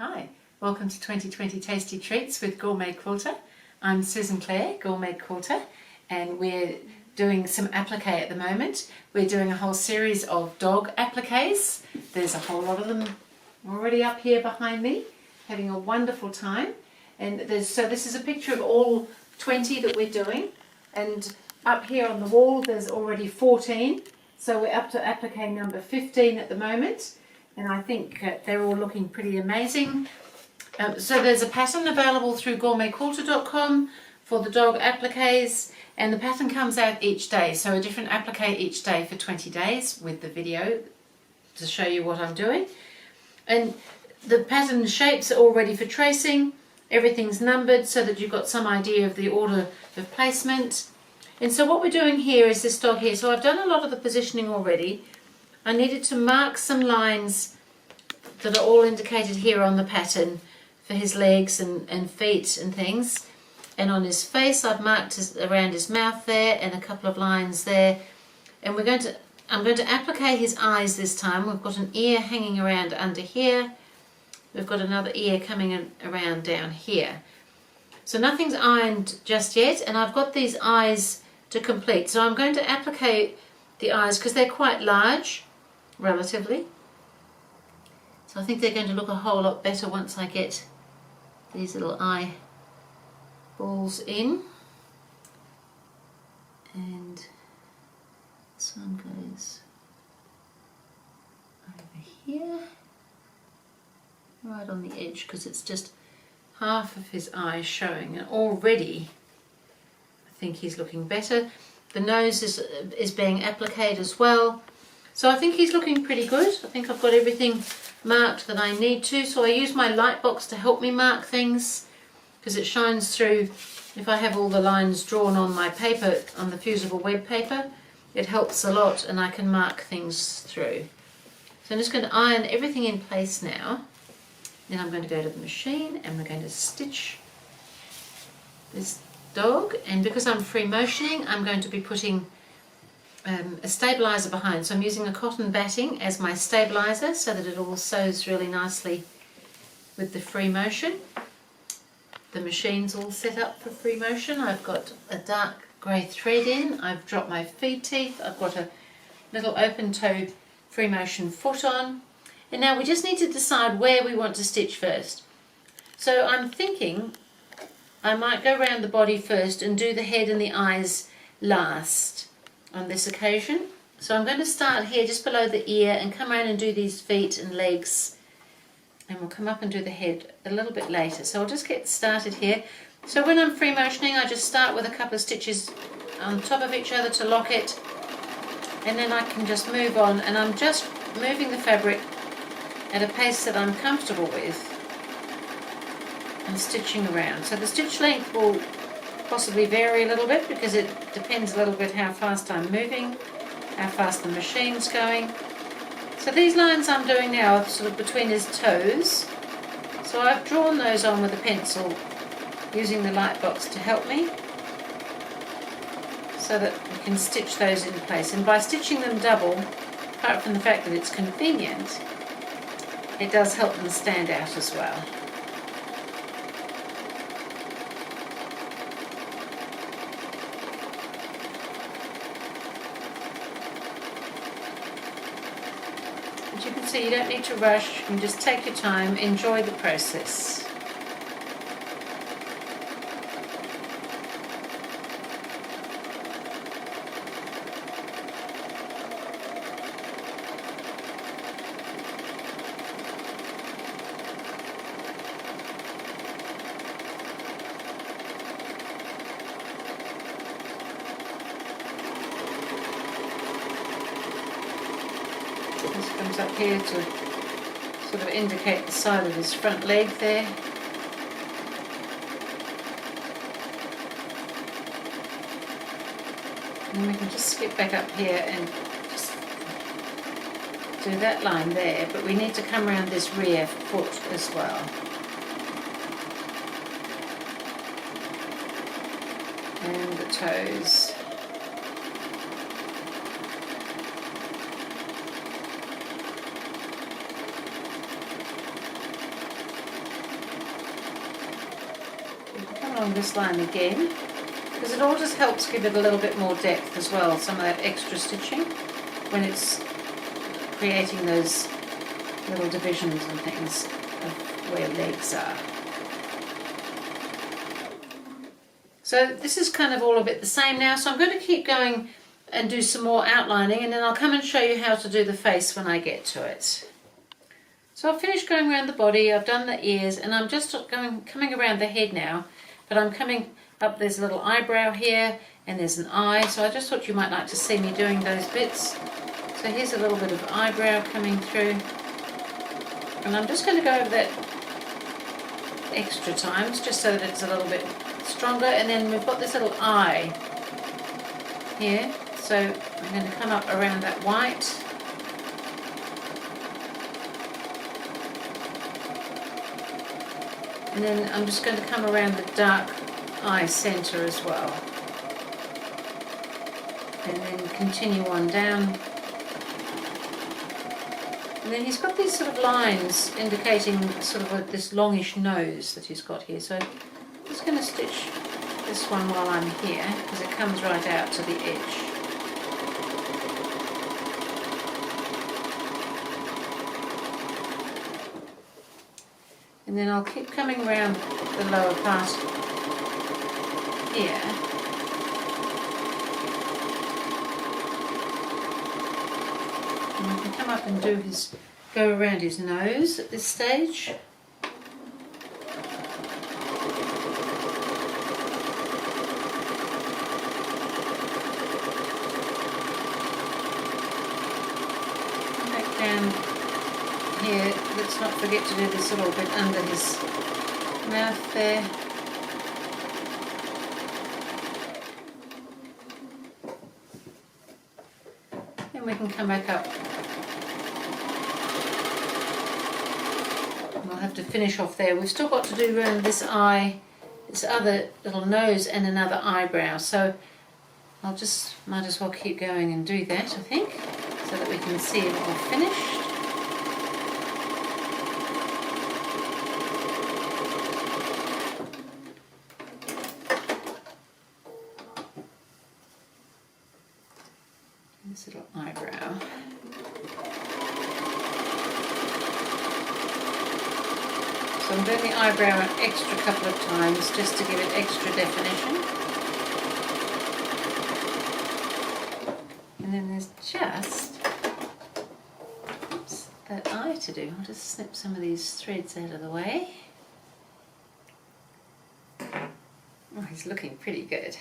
Hi, welcome to 2020 Tasty Treats with GourmetQuilter. I'm Susan Clare, GourmetQuilter, and we're doing some applique at the moment. We're doing a whole series of dog appliques. There's a whole lot of them already up here behind me, having a wonderful time. And so this is a picture of all 20 that we're doing. And up here on the wall there's already 14. So we're up to applique number 15 at the moment. And I think they're all looking pretty amazing. So there's a pattern available through GourmetQuilter.com for the dog appliques, and the pattern comes out each day, so a different applique each day for 20 days with the video to show you what I'm doing. And the pattern shapes are all ready for tracing, everything's numbered so that you've got some idea of the order of placement. And so what we're doing here is this dog here. So I've done a lot of the positioning already. I needed to mark some lines that are all indicated here on the pattern for his legs and feet and things. And on his face I've marked around his mouth there and a couple of lines there. And I'm going to applique his eyes this time. We've got an ear hanging around under here. We've got another ear coming around down here. So nothing's ironed just yet, and I've got these eyes to complete. So I'm going to applique the eyes because they're quite large, relatively. So I think they're going to look a whole lot better once I get these little eye balls in. And this one goes over here, right on the edge, because it's just half of his eye showing, and already I think he's looking better. The nose is being appliqued as well. So I think he's looking pretty good. I think I've got everything marked that I need to. So I use my light box to help me mark things because it shines through. If I have all the lines drawn on my paper, on the fusible web paper, it helps a lot and I can mark things through. So I'm just going to iron everything in place now. Then I'm going to go to the machine and we're going to stitch this dog. And because I'm free motioning, I'm going to be putting a stabilizer behind. So I'm using a cotton batting as my stabilizer so that it all sews really nicely with the free motion. The machine's all set up for free motion. I've got a dark grey thread in. I've dropped my feed teeth. I've got a little open toe free motion foot on. And now we just need to decide where we want to stitch first. So I'm thinking I might go around the body first and do the head and the eyes last on this occasion. So I'm going to start here just below the ear and come around and do these feet and legs, and we'll come up and do the head a little bit later. So I'll just get started here. So when I'm free motioning, I just start with a couple of stitches on top of each other to lock it, and then I can just move on, and I'm just moving the fabric at a pace that I'm comfortable with and stitching around. So the stitch length will possibly vary a little bit because it depends a little bit how fast I'm moving, how fast the machine's going. So these lines I'm doing now are sort of between his toes. So I've drawn those on with a pencil using the light box to help me so that we can stitch those in place. And by stitching them double, apart from the fact that it's convenient, it does help them stand out as well. As you can see, you don't need to rush, you can just take your time, enjoy the process. This comes up here to sort of indicate the side of his front leg there. And we can just skip back up here and just do that line there, but we need to come around this rear foot as well. And the toes. along this line again, because it all just helps give it a little bit more depth as well, some of that extra stitching when it's creating those little divisions and things of where legs are. So this is kind of all a bit the same now, so I'm going to keep going and do some more outlining, and then I'll come and show you how to do the face when I get to it. So I've finished going around the body, I've done the ears, and I'm just coming around the head now, but I'm coming up, there's a little eyebrow here, and there's an eye, so I just thought you might like to see me doing those bits. So here's a little bit of eyebrow coming through, and I'm just going to go over that extra times, just so that it's a little bit stronger, and then we've got this little eye here, so I'm going to come up around that white. And then I'm just going to come around the dark eye centre as well. And then continue on down. And then he's got these sort of lines indicating sort of this longish nose that he's got here. So I'm just going to stitch this one while I'm here, because it comes right out to the edge. And then I'll keep coming around the lower part here. And I can come up and go around his nose at this stage. Come back down here, let's not forget to do this little bit under his mouth there. Then we can come back up. We'll have to finish off there. We've still got to do around this eye, this other little nose and another eyebrow. So I'll just, might as well keep going and do that, I think, so that we can see it all finished. This little eyebrow. So I'm doing the eyebrow an extra couple of times just to give it extra definition. And then there's just that eye to do. I'll just snip some of these threads out of the way. Oh, he's looking pretty good.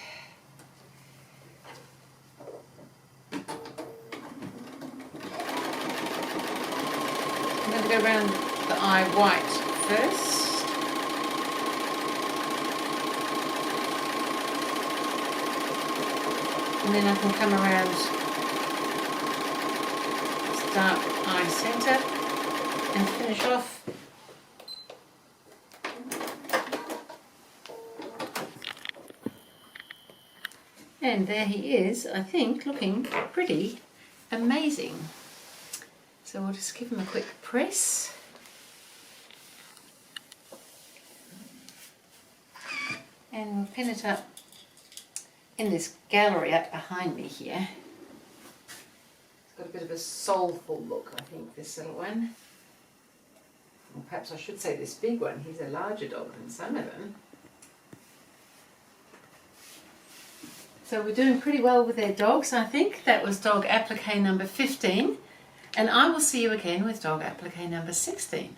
I'm going to go around the eye white first. And then I can come around this dark eye centre and finish off. And there he is, I think, looking pretty amazing. So we'll just give him a quick press. And we'll pin it up in this gallery up behind me here. It's got a bit of a soulful look, I think, this little one. Or perhaps I should say this big one. He's a larger dog than some of them. So we're doing pretty well with their dogs, I think. That was dog applique number 15. And I will see you again with dog applique number 16.